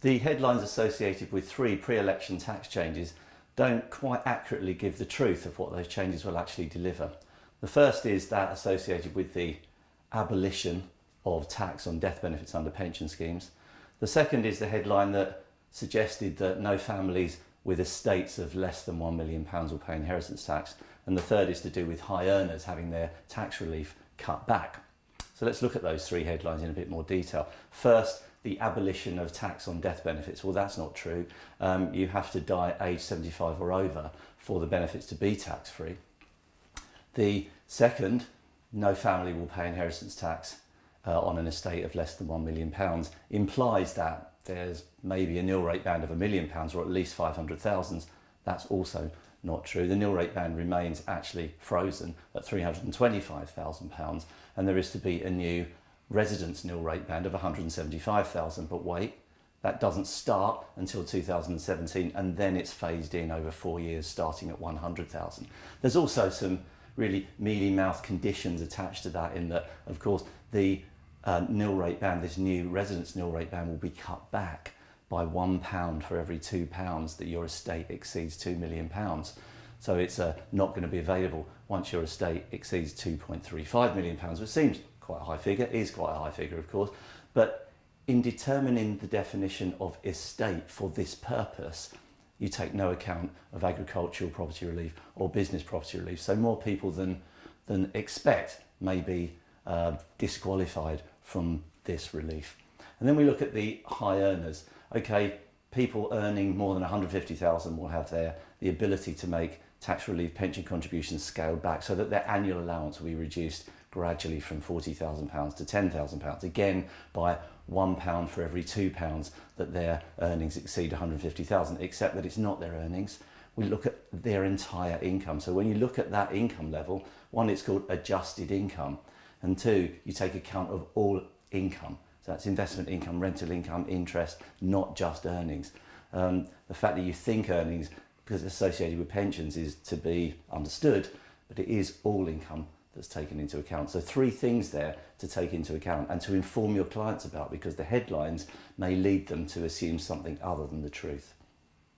The headlines associated with 3 pre-election tax changes don't quite accurately give the truth of what those changes will actually deliver. The first is that associated with the abolition of tax on death benefits under pension schemes. The second is the headline that suggested that no families with estates of less than £1 million will pay inheritance tax. And the third is to do with high earners having their tax relief cut back. So let's look at those 3 headlines in a bit more detail. First, the abolition of tax on death benefits. Well, that's not true. You have to die at age 75 or over for the benefits to be tax-free. The second, no family will pay inheritance tax on an estate of less than £1 million, implies that there's maybe a nil rate band of £1 million or at least 500,000. That's also not true. The nil rate band remains actually frozen at £325,000, and there is to be a new residence nil rate band of 175,000. But wait, that doesn't start until 2017, and then it's phased in over 4 years starting at 100,000. There's also some really mealy-mouthed conditions attached to that, in that, of course, the nil rate band, this new residence nil rate band, will be cut back by £1 for every £2 that your estate exceeds £2 million. So it's not going to be available once your estate exceeds £2.35 million, which seems quite a high figure, is quite a high figure, of course. But in determining the definition of estate for this purpose, you take no account of agricultural property relief or business property relief. So more people than expect may be disqualified from this relief. And then we look at the high earners. Okay, people earning more than 150,000 will have the ability to make tax relief pension contributions scaled back so that their annual allowance will be reduced gradually from £40,000 to £10,000, again by £1 for every £2 that their earnings exceed 150,000, except that it's not their earnings. We look at their entire income. So when you look at that income level, one, it's called adjusted income, and two, you take account of all income. So that's investment income, rental income, interest, not just earnings. The fact that you think earnings, because it's associated with pensions, is to be understood, but it is all income that's taken into account. So 3 things there to take into account and to inform your clients about, because the headlines may lead them to assume something other than the truth.